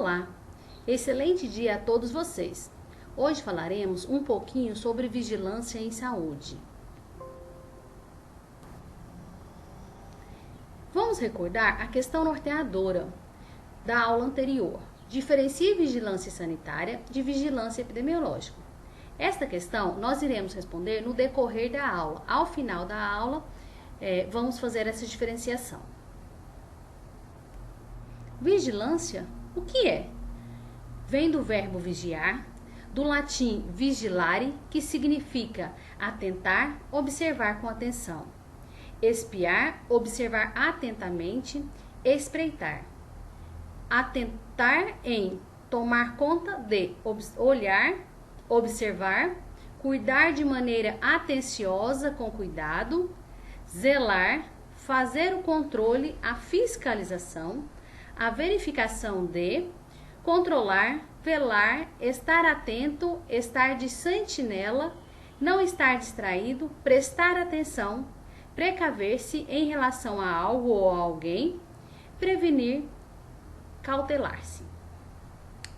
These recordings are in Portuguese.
Olá, excelente dia a todos vocês. Hoje falaremos um pouquinho sobre vigilância em saúde. Vamos recordar a questão norteadora da aula anterior. Diferencie vigilância sanitária de vigilância epidemiológica. Esta questão nós iremos responder no decorrer da aula. Ao final da aula, vamos fazer essa diferenciação. Vigilância, o que é? Vem do verbo vigiar, do latim vigilare, que significa atentar, observar com atenção. Espiar, observar atentamente, espreitar. Atentar em tomar conta de, olhar, observar, cuidar de maneira atenciosa, com cuidado, zelar, fazer o controle, a fiscalização, a verificação de, controlar, velar, estar atento, estar de sentinela, não estar distraído, prestar atenção, precaver-se em relação a algo ou a alguém, prevenir, cautelar-se.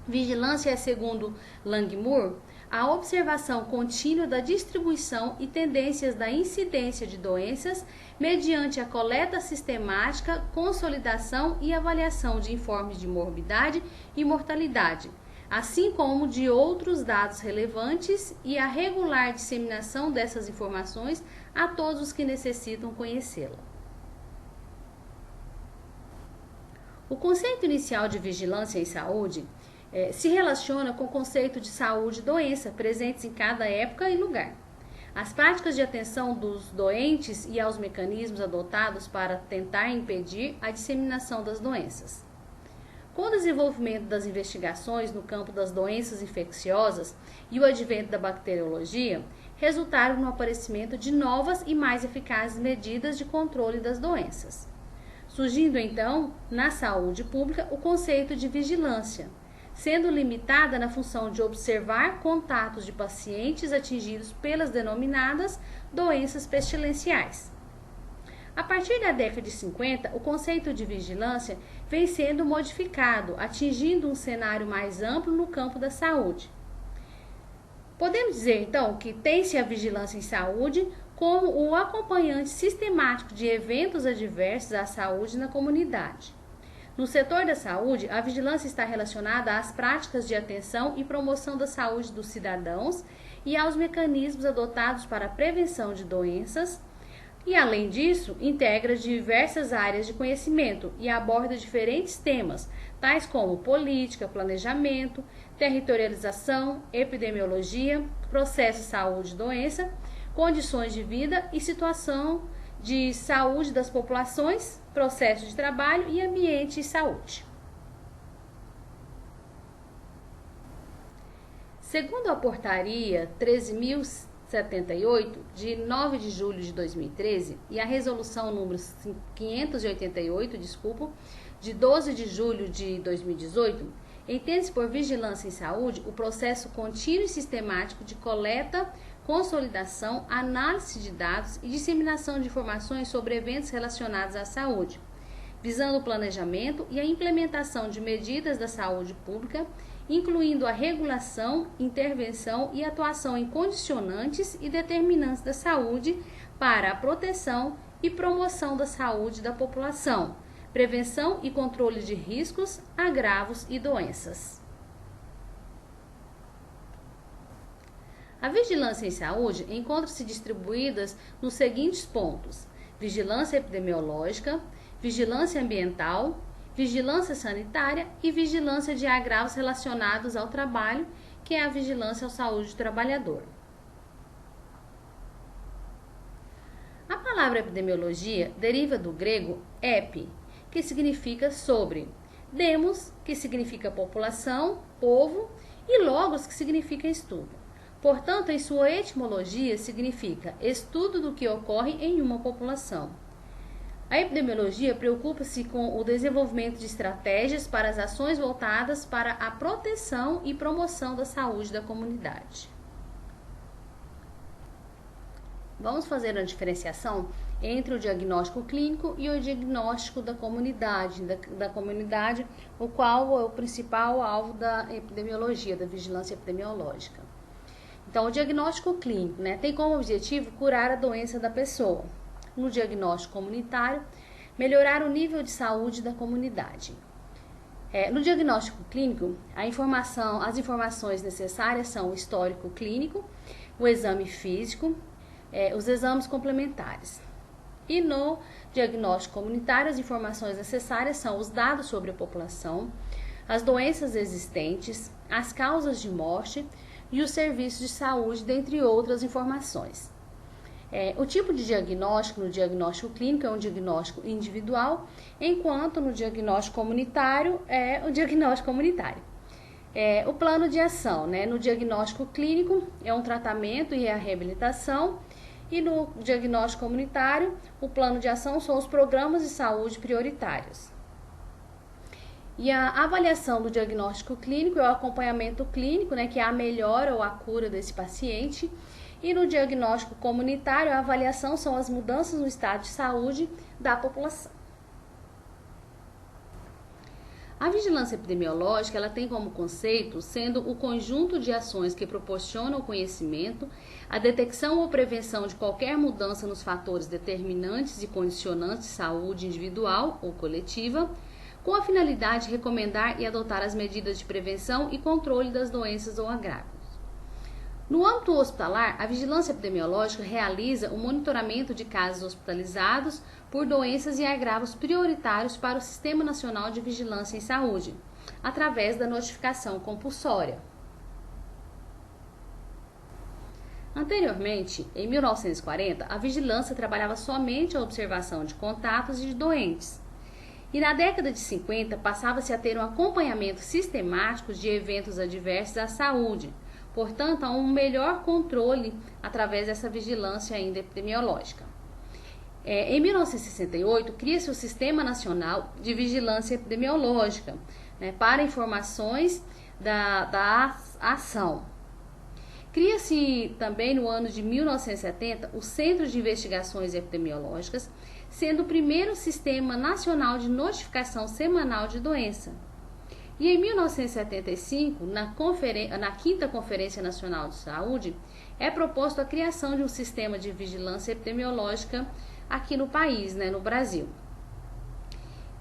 Vigilância é, segundo Langmuir, a observação contínua da distribuição e tendências da incidência de doenças mediante a coleta sistemática, consolidação e avaliação de informes de morbidade e mortalidade, assim como de outros dados relevantes e a regular disseminação dessas informações a todos os que necessitam conhecê-la. O conceito inicial de vigilância em saúde se relaciona com o conceito de saúde e doença presentes em cada época e lugar. As práticas de atenção dos doentes e aos mecanismos adotados para tentar impedir a disseminação das doenças. Com o desenvolvimento das investigações no campo das doenças infecciosas e o advento da bacteriologia, resultaram no aparecimento de novas e mais eficazes medidas de controle das doenças. Surgindo então, na saúde pública, o conceito de vigilância, sendo limitada na função de observar contatos de pacientes atingidos pelas denominadas doenças pestilenciais. A partir da década de 50, o conceito de vigilância vem sendo modificado, atingindo um cenário mais amplo no campo da saúde. Podemos dizer, então, que tem-se a vigilância em saúde como o acompanhante sistemático de eventos adversos à saúde na comunidade. No setor da saúde, a vigilância está relacionada às práticas de atenção e promoção da saúde dos cidadãos e aos mecanismos adotados para a prevenção de doenças e, além disso, integra diversas áreas de conhecimento e aborda diferentes temas, tais como política, planejamento, territorialização, epidemiologia, processo saúde e doença, condições de vida e situação de saúde das populações, processo de trabalho e ambiente e saúde. Segundo a portaria 13.078, de 9 de julho de 2013, e a resolução número 588, de 12 de julho de 2018, entende-se por vigilância em saúde o processo contínuo e sistemático de coleta, consolidação, análise de dados e disseminação de informações sobre eventos relacionados à saúde, visando o planejamento e a implementação de medidas da saúde pública, incluindo a regulação, intervenção e atuação em condicionantes e determinantes da saúde para a proteção e promoção da saúde da população, prevenção e controle de riscos, agravos e doenças. A vigilância em saúde encontra-se distribuídas nos seguintes pontos: vigilância epidemiológica, vigilância ambiental, vigilância sanitária e vigilância de agravos relacionados ao trabalho, que é a vigilância à saúde do trabalhador. A palavra epidemiologia deriva do grego epi, que significa sobre, demos, que significa população, povo, e logos, que significa estudo. Portanto, em sua etimologia, significa estudo do que ocorre em uma população. A epidemiologia preocupa-se com o desenvolvimento de estratégias para as ações voltadas para a proteção e promoção da saúde da comunidade. Vamos fazer uma diferenciação entre o diagnóstico clínico e o diagnóstico da comunidade, o qual é o principal alvo da epidemiologia, da vigilância epidemiológica. Então, o diagnóstico clínico, tem como objetivo curar a doença da pessoa. No diagnóstico comunitário, melhorar o nível de saúde da comunidade. No diagnóstico clínico, as informações necessárias são o histórico clínico, o exame físico, os exames complementares. E no diagnóstico comunitário, as informações necessárias são os dados sobre a população, as doenças existentes, as causas de morte e os serviços de saúde, dentre outras informações. O tipo de diagnóstico no diagnóstico clínico é um diagnóstico individual, enquanto no diagnóstico comunitário é o diagnóstico comunitário. O plano de ação, no diagnóstico clínico é um tratamento e a reabilitação, e no diagnóstico comunitário, o plano de ação são os programas de saúde prioritários. E a avaliação do diagnóstico clínico é o acompanhamento clínico, que é a melhora ou a cura desse paciente. E no diagnóstico comunitário, a avaliação são as mudanças no estado de saúde da população. A vigilância epidemiológica, ela tem como conceito sendo o conjunto de ações que proporcionam o conhecimento, a detecção ou prevenção de qualquer mudança nos fatores determinantes e condicionantes de saúde individual ou coletiva, com a finalidade de recomendar e adotar as medidas de prevenção e controle das doenças ou agravos. No âmbito hospitalar, a vigilância epidemiológica realiza o monitoramento de casos hospitalizados por doenças e agravos prioritários para o Sistema Nacional de Vigilância em Saúde, através da notificação compulsória. Anteriormente, em 1940, a vigilância trabalhava somente a observação de contatos e de doentes. E na década de 50, passava-se a ter um acompanhamento sistemático de eventos adversos à saúde, portanto, há um melhor controle através dessa vigilância ainda epidemiológica. Em 1968, cria-se o Sistema Nacional de Vigilância Epidemiológica, para informações da ação. Cria-se também no ano de 1970 o Centro de Investigações Epidemiológicas, sendo o primeiro sistema nacional de notificação semanal de doença. E em 1975, na 5ª Conferência Nacional de Saúde, é proposto a criação de um sistema de vigilância epidemiológica aqui no país, no Brasil.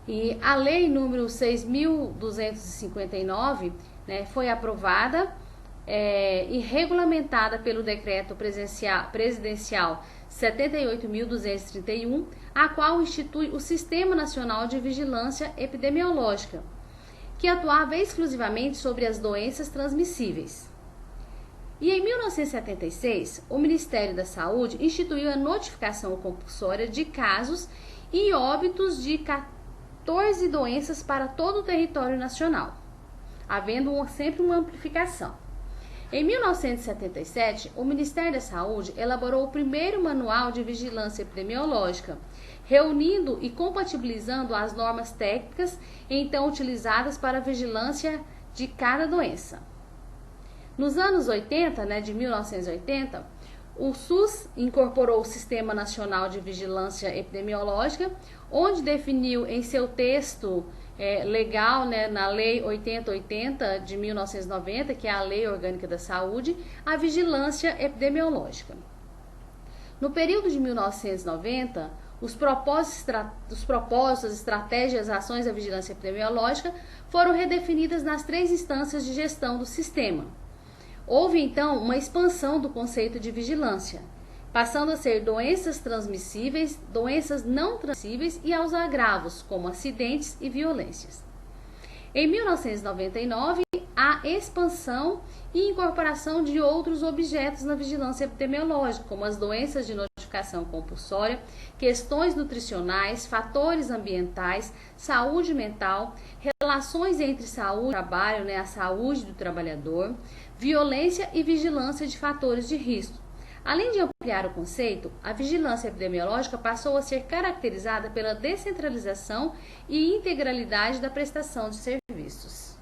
E a Lei número 6.259, foi aprovada e regulamentada pelo Decreto Presidencial 78.231, a qual institui o Sistema Nacional de Vigilância Epidemiológica, que atuava exclusivamente sobre as doenças transmissíveis. E em 1976, o Ministério da Saúde instituiu a notificação compulsória de casos e óbitos de 14 doenças para todo o território nacional, havendo sempre uma amplificação. Em 1977, o Ministério da Saúde elaborou o primeiro manual de vigilância epidemiológica, reunindo e compatibilizando as normas técnicas então utilizadas para a vigilância de cada doença. Nos anos 80, de 1980, o SUS incorporou o Sistema Nacional de Vigilância Epidemiológica, onde definiu em seu texto legal, na Lei 8080 de 1990, que é a Lei Orgânica da Saúde, a vigilância epidemiológica. No período de 1990, os propósitos, as estratégias, as ações da vigilância epidemiológica foram redefinidas nas 3 instâncias de gestão do sistema. Houve, então, uma expansão do conceito de vigilância, passando a ser doenças transmissíveis, doenças não transmissíveis e aos agravos, como acidentes e violências. Em 1999, a expansão e incorporação de outros objetos na vigilância epidemiológica, como as doenças de notificação compulsória, questões nutricionais, fatores ambientais, saúde mental, relações entre saúde e trabalho, a saúde do trabalhador, violência e vigilância de fatores de risco. Além de ampliar o conceito, a vigilância epidemiológica passou a ser caracterizada pela descentralização e integralidade da prestação de serviços.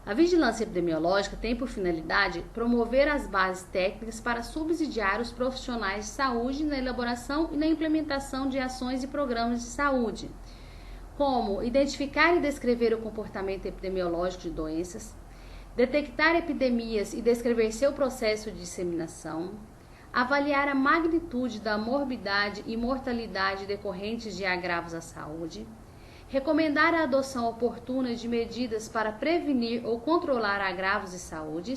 A vigilância epidemiológica tem por finalidade promover as bases técnicas para subsidiar os profissionais de saúde na elaboração e na implementação de ações e programas de saúde, como identificar e descrever o comportamento epidemiológico de doenças, detectar epidemias e descrever seu processo de disseminação, avaliar a magnitude da morbidade e mortalidade decorrentes de agravos à saúde, recomendar a adoção oportuna de medidas para prevenir ou controlar agravos à saúde,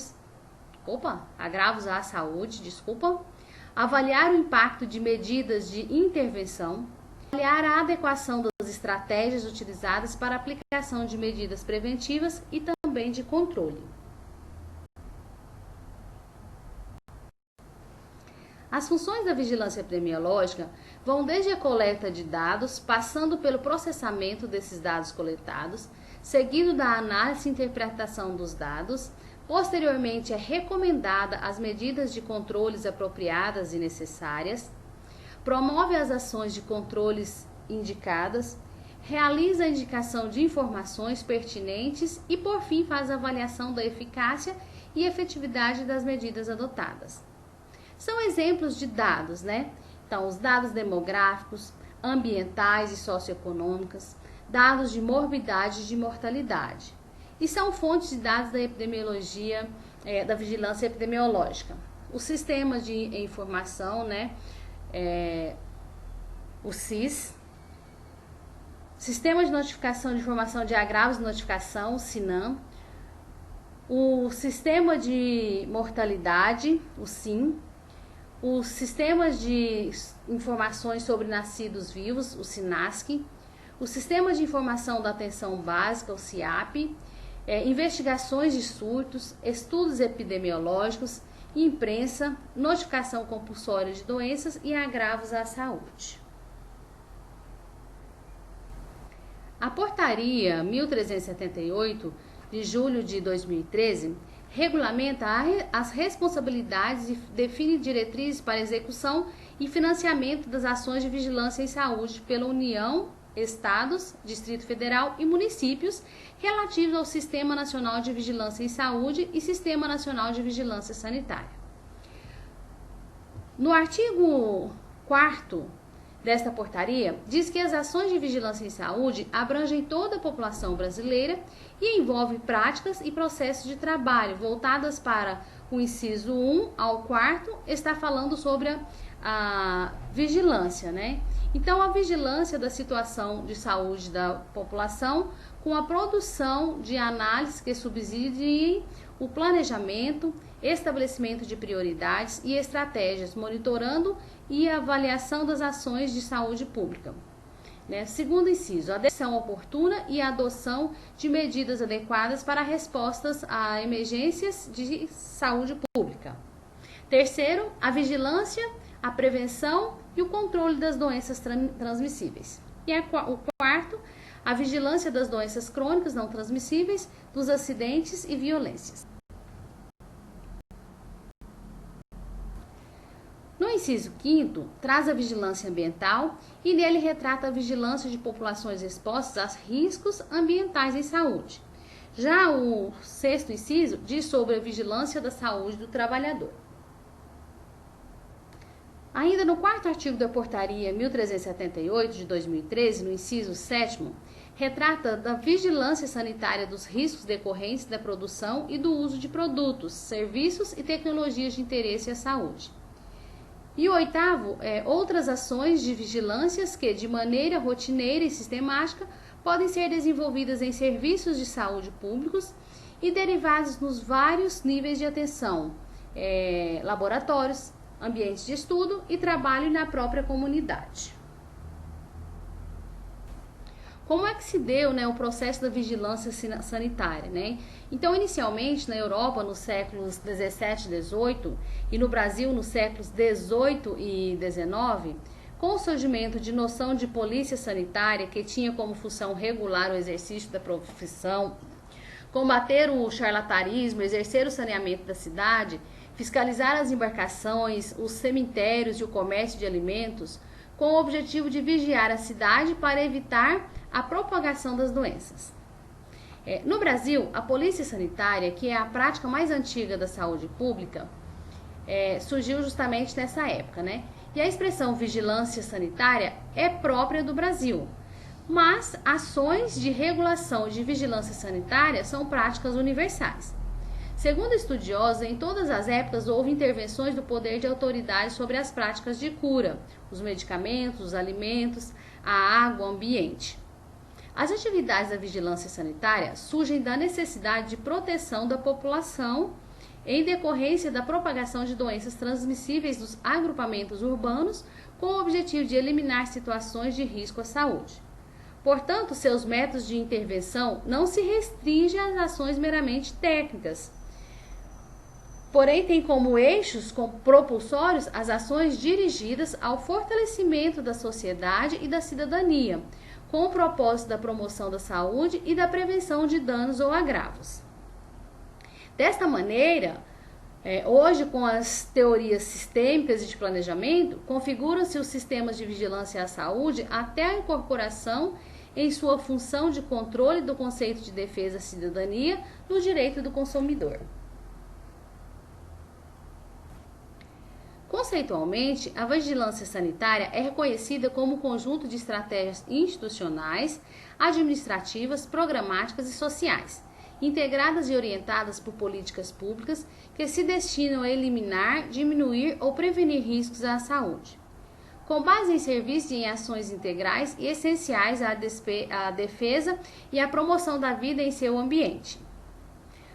avaliar o impacto de medidas de intervenção, avaliar a adequação das estratégias utilizadas para a aplicação de medidas preventivas e também de controle. As funções da vigilância epidemiológica vão desde a coleta de dados, passando pelo processamento desses dados coletados, seguido da análise e interpretação dos dados. Posteriormente, é recomendada as medidas de controles apropriadas e necessárias, promove as ações de controles indicadas, realiza a indicação de informações pertinentes e, por fim, faz a avaliação da eficácia e efetividade das medidas adotadas. São exemplos de dados, né? Então, os dados demográficos, ambientais e socioeconômicos, dados de morbidade e de mortalidade. E são fontes de dados da epidemiologia, da vigilância epidemiológica. Os sistemas de informação, né? O SIS, Sistema de Notificação de Informação de Agravos e Notificação, o SINAM, o Sistema de Mortalidade, o SIM, os Sistemas de Informações sobre Nascidos Vivos, o SINASC, o Sistema de Informação da Atenção Básica, o SIAP, investigações de surtos, estudos epidemiológicos, imprensa, notificação compulsória de doenças e agravos à saúde. A Portaria 1378, de julho de 2013, regulamenta as responsabilidades e define diretrizes para execução e financiamento das ações de vigilância em saúde pela União, Estados, Distrito Federal e municípios relativos ao Sistema Nacional de Vigilância em Saúde e Sistema Nacional de Vigilância Sanitária. No artigo 4º desta portaria, diz que as ações de vigilância em saúde abrangem toda a população brasileira e envolvem práticas e processos de trabalho voltadas para o inciso 1 ao 4º, está falando sobre a vigilância, né? Então, a vigilância da situação de saúde da população com a produção de análises que subsidiem o planejamento, estabelecimento de prioridades e estratégias, monitorando e avaliação das ações de saúde pública. Segundo inciso, a decisão oportuna e a adoção de medidas adequadas para respostas a emergências de saúde pública. Terceiro, a vigilância, a prevenção e o controle das doenças transmissíveis. E o quarto, a vigilância das doenças crônicas não transmissíveis, dos acidentes e violências. No inciso 5º, traz a vigilância ambiental e nele retrata a vigilância de populações expostas a riscos ambientais em saúde. Já o 6º inciso diz sobre a vigilância da saúde do trabalhador. Ainda no 4º artigo da Portaria 1378 de 2013, no inciso 7º, retrata da vigilância sanitária dos riscos decorrentes da produção e do uso de produtos, serviços e tecnologias de interesse à saúde. E o 8º outras ações de vigilâncias que, de maneira rotineira e sistemática, podem ser desenvolvidas em serviços de saúde públicos e derivados nos vários níveis de atenção, laboratórios, ambientes de estudo e trabalho na própria comunidade. Como é que se deu o processo da vigilância sanitária? Então, inicialmente, na Europa, nos séculos 17 e 18, e no Brasil, nos séculos 18 e 19, com o surgimento de noção de polícia sanitária, que tinha como função regular o exercício da profissão, combater o charlatanismo, exercer o saneamento da cidade, fiscalizar as embarcações, os cemitérios e o comércio de alimentos, com o objetivo de vigiar a cidade para evitar a propagação das doenças. No Brasil, a polícia sanitária, que é a prática mais antiga da saúde pública, surgiu justamente nessa época, né? E a expressão vigilância sanitária é própria do Brasil, mas ações de regulação de vigilância sanitária são práticas universais. Segundo estudiosos, em todas as épocas houve intervenções do poder de autoridade sobre as práticas de cura, os medicamentos, os alimentos, a água, o ambiente. As atividades da vigilância sanitária surgem da necessidade de proteção da população em decorrência da propagação de doenças transmissíveis dos agrupamentos urbanos, com o objetivo de eliminar situações de risco à saúde. Portanto, seus métodos de intervenção não se restringem às ações meramente técnicas, porém tem como eixos propulsórios as ações dirigidas ao fortalecimento da sociedade e da cidadania, com o propósito da promoção da saúde e da prevenção de danos ou agravos. Desta maneira, hoje, com as teorias sistêmicas e de planejamento, configuram-se os sistemas de vigilância à saúde até a incorporação em sua função de controle do conceito de defesa à cidadania no direito do consumidor. Conceitualmente, a vigilância sanitária é reconhecida como um conjunto de estratégias institucionais, administrativas, programáticas e sociais, integradas e orientadas por políticas públicas que se destinam a eliminar, diminuir ou prevenir riscos à saúde, com base em serviços e em ações integrais e essenciais à defesa e à promoção da vida em seu ambiente.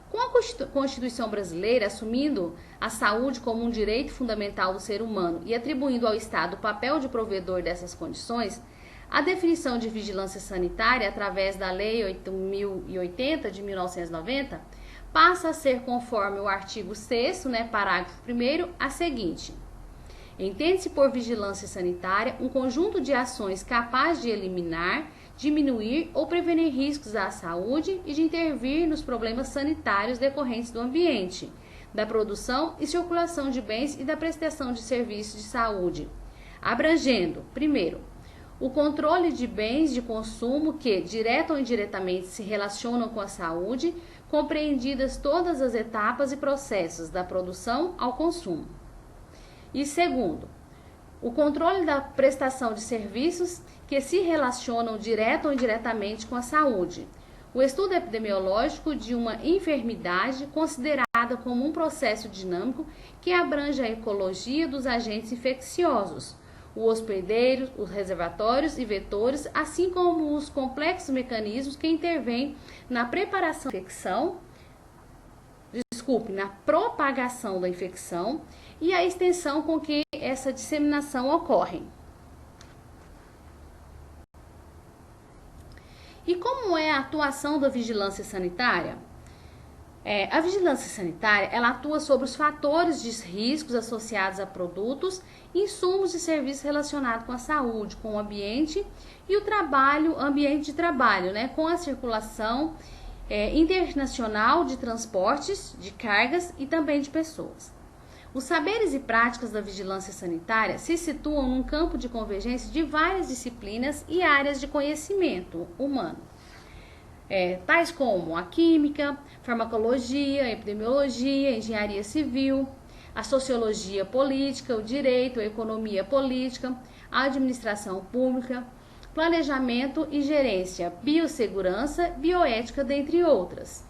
Com a Constituição brasileira assumindo a saúde como um direito fundamental do ser humano e atribuindo ao Estado o papel de provedor dessas condições, a definição de vigilância sanitária através da Lei 8.080 de 1990 passa a ser, conforme o artigo 6º, parágrafo 1º, a seguinte: entende-se por vigilância sanitária um conjunto de ações capaz de eliminar, diminuir ou prevenir riscos à saúde e de intervir nos problemas sanitários decorrentes do ambiente, da produção e circulação de bens e da prestação de serviços de saúde, abrangendo, primeiro, o controle de bens de consumo que, direta ou indiretamente, se relacionam com a saúde, compreendidas todas as etapas e processos da produção ao consumo. E segundo, o controle da prestação de serviços que se relacionam direta ou indiretamente com a saúde. O estudo epidemiológico de uma enfermidade considerada como um processo dinâmico que abrange a ecologia dos agentes infecciosos, os hospedeiros, os reservatórios e vetores, assim como os complexos mecanismos que intervêm na preparação da infecção, na propagação da infecção e a extensão com que essa disseminação ocorre. E como é a atuação da vigilância sanitária? A vigilância sanitária, ela atua sobre os fatores de riscos associados a produtos, insumos e serviços relacionados com a saúde, com o ambiente e o ambiente de trabalho, com a circulação internacional de transportes, de cargas e também de pessoas. Os saberes e práticas da vigilância sanitária se situam num campo de convergência de várias disciplinas e áreas de conhecimento humano, tais como a química, farmacologia, epidemiologia, engenharia civil, a sociologia política, o direito, a economia política, a administração pública, planejamento e gerência, biossegurança, bioética, dentre outras.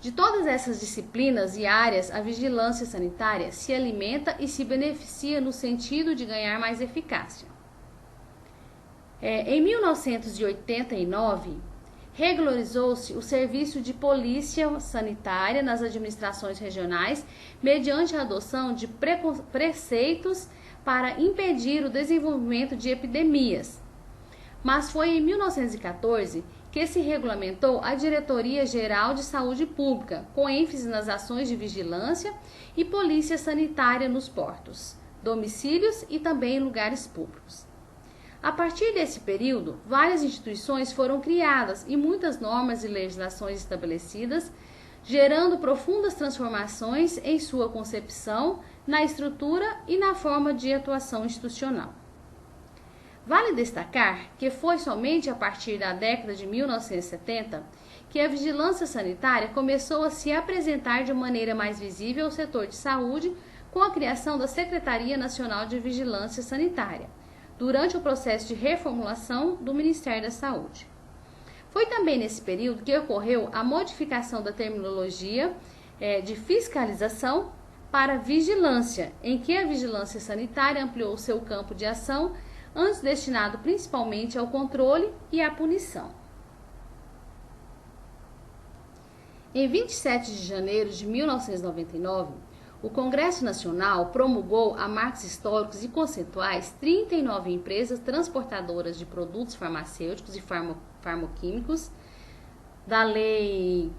De todas essas disciplinas e áreas, a vigilância sanitária se alimenta e se beneficia no sentido de ganhar mais eficácia. Em 1989, regularizou-se o serviço de polícia sanitária nas administrações regionais mediante a adoção de preceitos para impedir o desenvolvimento de epidemias. Mas foi em 1914 que se regulamentou a Diretoria Geral de Saúde Pública, com ênfase nas ações de vigilância e polícia sanitária nos portos, domicílios e também em lugares públicos. A partir desse período, várias instituições foram criadas e muitas normas e legislações estabelecidas, gerando profundas transformações em sua concepção, na estrutura e na forma de atuação institucional. Vale destacar que foi somente a partir da década de 1970 que a vigilância sanitária começou a se apresentar de maneira mais visível ao setor de saúde com a criação da Secretaria Nacional de Vigilância Sanitária, durante o processo de reformulação do Ministério da Saúde. Foi também nesse período que ocorreu a modificação da terminologia de fiscalização para vigilância, em que a vigilância sanitária ampliou seu campo de ação, antes destinado principalmente ao controle e à punição. Em 27 de janeiro de 1999, o Congresso Nacional promulgou a marcos históricos e conceituais 39 empresas transportadoras de produtos farmacêuticos e farmoquímicos da Lei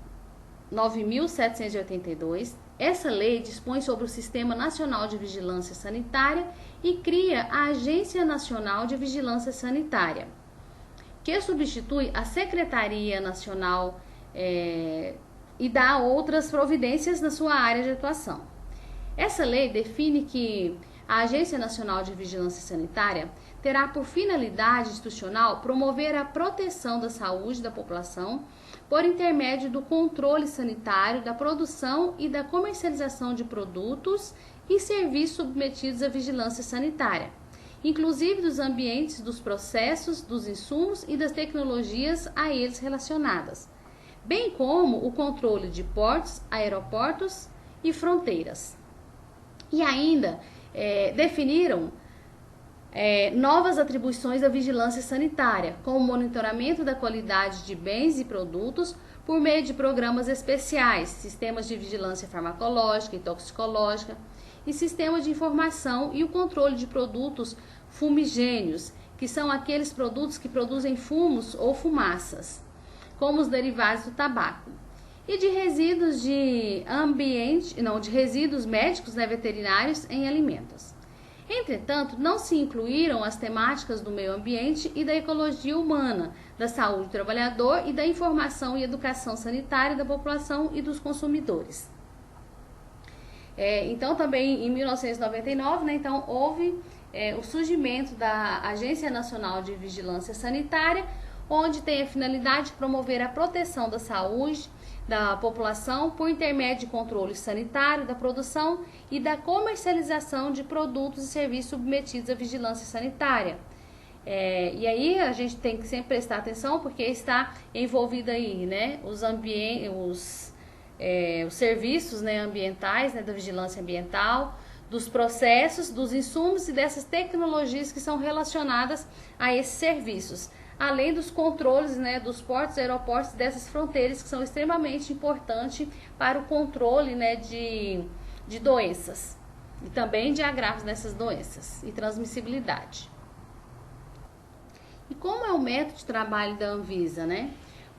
9.782. Essa lei dispõe sobre o Sistema Nacional de Vigilância Sanitária e cria a Agência Nacional de Vigilância Sanitária, que substitui a Secretaria Nacional e dá outras providências na sua área de atuação. Essa lei define que a Agência Nacional de Vigilância Sanitária terá por finalidade institucional promover a proteção da saúde da população por intermédio do controle sanitário da produção e da comercialização de produtos e serviços submetidos à vigilância sanitária, inclusive dos ambientes, dos processos, dos insumos e das tecnologias a eles relacionadas, bem como o controle de portos, aeroportos e fronteiras. E ainda definiram novas atribuições da vigilância sanitária, como o monitoramento da qualidade de bens e produtos por meio de programas especiais, sistemas de vigilância farmacológica e toxicológica, e sistemas de informação e o controle de produtos fumigênios, que são aqueles produtos que produzem fumos ou fumaças, como os derivados do tabaco, e de resíduos de resíduos médicos, veterinários em alimentos. Entretanto, não se incluíram as temáticas do meio ambiente e da ecologia humana, da saúde do trabalhador e da informação e educação sanitária da população e dos consumidores. Então, também em 1999, então, houve o surgimento da Agência Nacional de Vigilância Sanitária, onde tem a finalidade de promover a proteção da saúde da população por intermédio de controle sanitário da produção e da comercialização de produtos e serviços submetidos à vigilância sanitária. E aí a gente tem que sempre prestar atenção, porque está envolvido aí, os serviços, ambientais, da vigilância ambiental, dos processos, dos insumos e dessas tecnologias que são relacionadas a esses serviços, além dos controles, dos portos, aeroportos, dessas fronteiras que são extremamente importantes para o controle, de doenças e também de agravos dessas doenças e transmissibilidade. E como é o método de trabalho da Anvisa,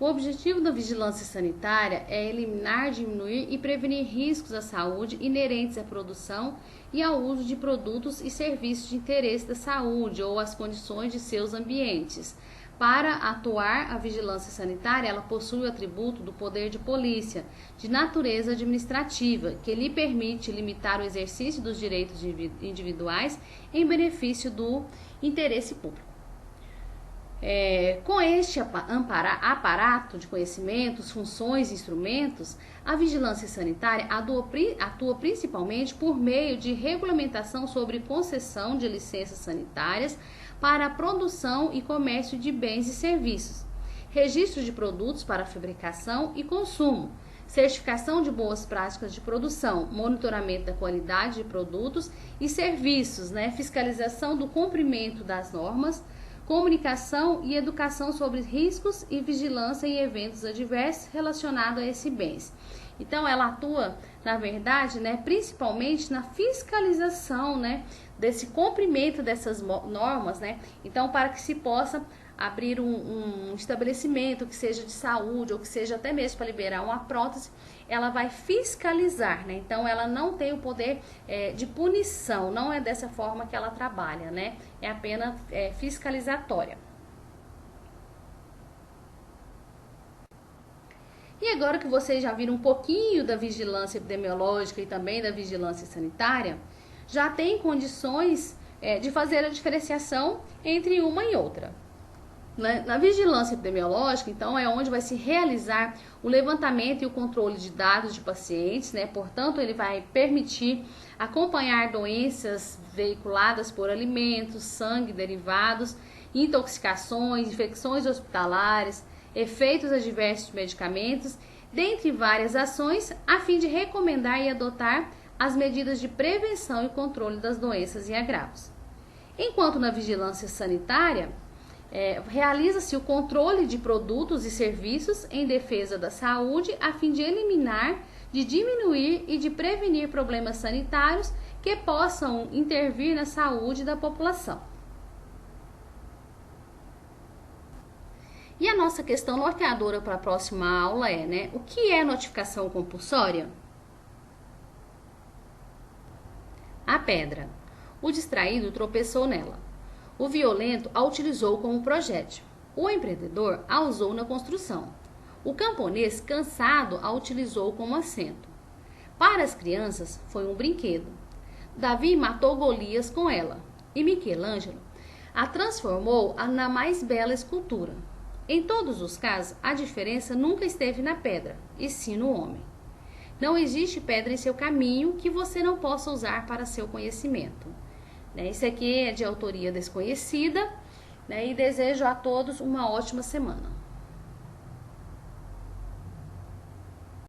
O objetivo da vigilância sanitária é eliminar, diminuir e prevenir riscos à saúde inerentes à produção e ao uso de produtos e serviços de interesse da saúde ou às condições de seus ambientes. Para atuar, a vigilância sanitária ela possui o atributo do poder de polícia, de natureza administrativa, que lhe permite limitar o exercício dos direitos individuais em benefício do interesse público. Com este aparato de conhecimentos, funções e instrumentos, a vigilância sanitária atua principalmente por meio de regulamentação sobre concessão de licenças sanitárias para a produção e comércio de bens e serviços, registro de produtos para fabricação e consumo, certificação de boas práticas de produção, monitoramento da qualidade de produtos e serviços, fiscalização do cumprimento das normas, comunicação e educação sobre riscos e vigilância em eventos adversos relacionados a esses bens. Então, ela atua, na verdade, principalmente na fiscalização, desse cumprimento dessas normas, Então, para que se possa abrir um estabelecimento que seja de saúde ou que seja até mesmo para liberar uma prótese, ela vai fiscalizar, Então, ela não tem o poder de punição, não é dessa forma que ela trabalha, É apenas fiscalizatória. E agora que vocês já viram um pouquinho da vigilância epidemiológica e também da vigilância sanitária, já tem condições de fazer a diferenciação entre uma e outra. Na vigilância epidemiológica, então, é onde vai se realizar o levantamento e o controle de dados de pacientes, né? Portanto, ele vai permitir acompanhar doenças veiculadas por alimentos, sangue, derivados, intoxicações, infecções hospitalares, efeitos adversos de medicamentos, dentre várias ações, a fim de recomendar e adotar as medidas de prevenção e controle das doenças e agravos. Enquanto na vigilância sanitária, realiza-se o controle de produtos e serviços em defesa da saúde a fim de eliminar, de diminuir e de prevenir problemas sanitários que possam intervir na saúde da população. E a nossa questão norteadora para a próxima aula é, o que é notificação compulsória? A pedra. O distraído tropeçou nela. O violento a utilizou como projétil. O empreendedor a usou na construção. O camponês, cansado, a utilizou como assento. Para as crianças, foi um brinquedo. Davi matou Golias com ela. E Michelangelo a transformou na mais bela escultura. Em todos os casos, a diferença nunca esteve na pedra, e sim no homem. Não existe pedra em seu caminho que você não possa usar para seu conhecimento. Isso aqui é de autoria desconhecida, e desejo a todos uma ótima semana.